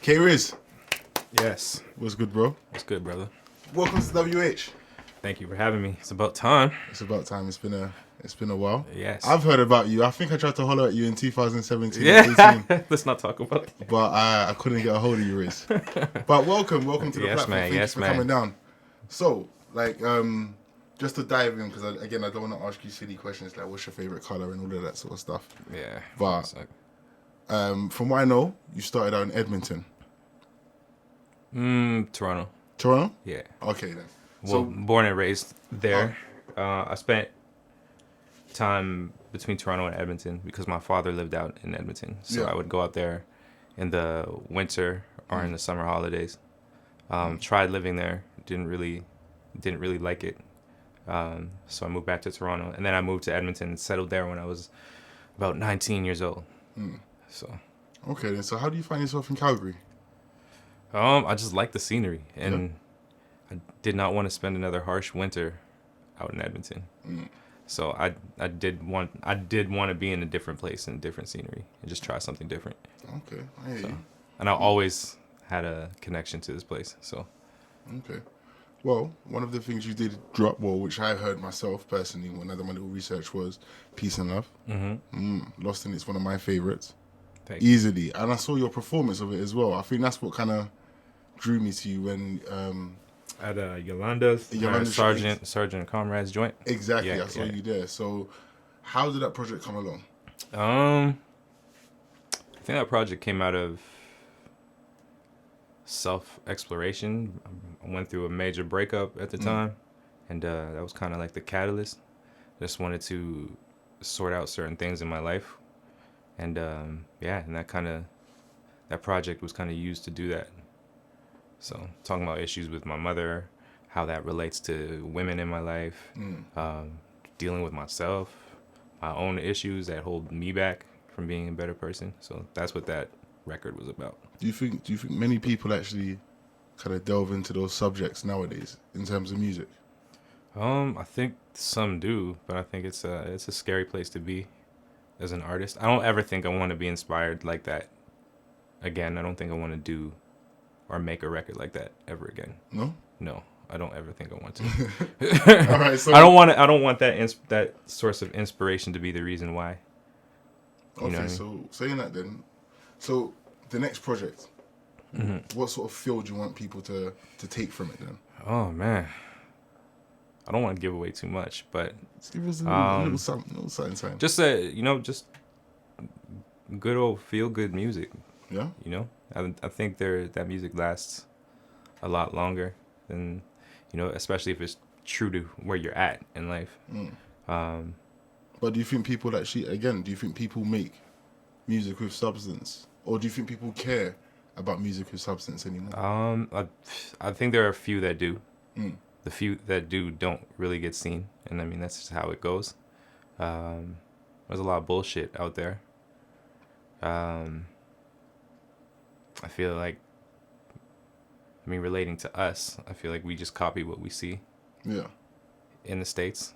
K-Riz, Yes. what's good, bro? What's good, brother? Welcome to WH. Thank you for having me. It's about time. It's about time. It's been a while. Yes. I've heard about you. I think I tried to holler at you in 2017, Yeah. 18, Let's not talk about that. but I couldn't get a hold of you, Riz. But welcome to the Yes, platform. man. Thank Yes, you for man. coming down. So, just to dive in, because I don't want to ask you silly questions like what's your favorite color and all of that sort of stuff. Yeah. But It's like, from what I know, you started out in Edmonton, Toronto. Toronto. Yeah. Okay then. Well, born and raised there. I spent time between Toronto and Edmonton because my father lived out in Edmonton. So Yeah. I would go out there in the winter or in the summer holidays. Tried living there. Didn't really like it. So I moved back to Toronto, and then I moved to Edmonton and settled there when I was about 19 years old. So, Okay then. So how do you find yourself in Calgary? I just like the scenery, and I did not want to spend another harsh winter out in Edmonton. So I did want to be in a different place and different scenery and just try something different. Okay, I hear you. And I always had a connection to this place. So Okay. Well, one of the things you did drop, which I heard myself personally when I did my little research, was Peace and Love. Lost in It's one of my favorites. thank you. Easily. And I saw your performance of it as well. I think that's what kind of drew me to you when... At Yolanda's Sergeant Comrade's joint. exactly, Yeah, I saw yeah. you there. So how did that project come along? I think that project came out of self-exploration. I went through a major breakup at the time, and that was kind of like the catalyst. Just wanted to sort out certain things in my life, and and that project was kind of used to do that. So talking about issues with my mother, how that relates to women in my life, dealing with myself, my own issues that hold me back from being a better person. So that's what that record was about. Do you think many people actually kind of delve into those subjects nowadays in terms of music? I think some do, but I think it's a scary place to be as an artist. I don't ever think I want to be inspired like that again. I don't think I want to do or make a record like that ever again. No, I don't ever think I want to. All right, so I don't want that source of inspiration to be the reason why. You know what I mean? So saying that then, so the next project, what sort of feel do you want people to take from it then? Oh man, I don't want to give away too much, but Just give us a little something. just just good old feel good music. Yeah? You know, I think that music lasts a lot longer than, especially if it's true to where you're at in life. But do you think people make music with substance? Or do you think people care about music with substance anymore? I think there are a few that do. The few that do don't really get seen, and I mean that's just how it goes. There's a lot of bullshit out there. I feel like, relating to us, I feel like we just copy what we see Yeah. in the States.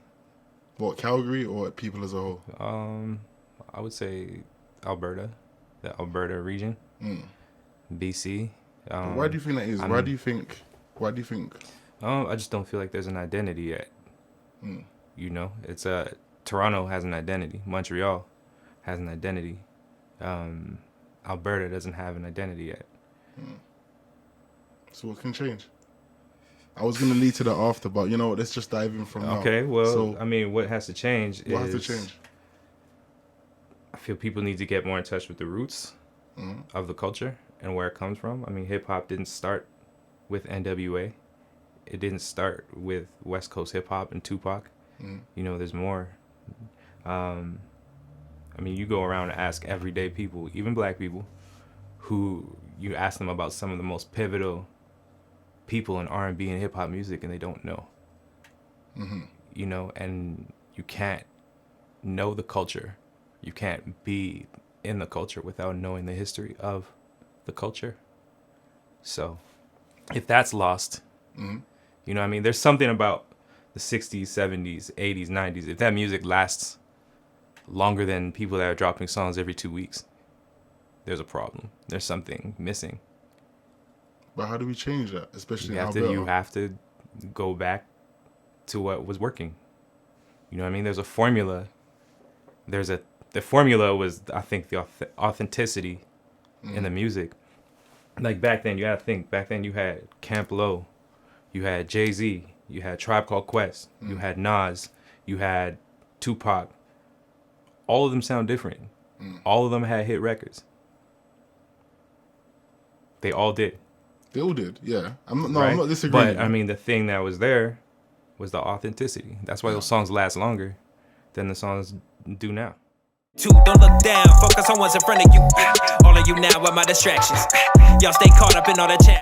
What, Calgary or people as a whole? I would say Alberta, the Alberta region, BC. Why do you think that is? Why do you think? I just don't feel like there's an identity yet. It's Toronto has an identity. Montreal has an identity. Alberta doesn't have an identity yet. So what can change? I was going to lead to that after, but you know what? Let's just dive in from now. Okay, well, So, what has to change what has to change? I feel people need to get more in touch with the roots of the culture and where it comes from. Hip-hop didn't start with NWA. It didn't start with West Coast hip-hop and Tupac. There's more. You go around and ask everyday people, even black people, who you ask them about some of the most pivotal people in R&B and hip-hop music, and they don't know. And you can't know the culture. You can't be in the culture without knowing the history of the culture. So if that's lost, there's something about the 60s, 70s, 80s, 90s. If that music lasts longer than people that are dropping songs every 2 weeks, there's a problem. There's something missing. But how do we change that, especially You have to go back to what was working. You know what I mean? There's a formula. The formula was, I think, the authenticity in the music. Like back then, you had to think. Back then, you had Camp Lo, you had Jay-Z, you had Tribe Called Quest, you had Nas, you had Tupac. All of them sound different. All of them had hit records. They all did. They all did, yeah. I'm not disagreeing. But I mean, the thing that was there was the authenticity. That's why those songs last longer than the songs do now. Two, don't look down, focus on what's in front of you. All of you now are my distractions. Y'all stay caught up in all the chat.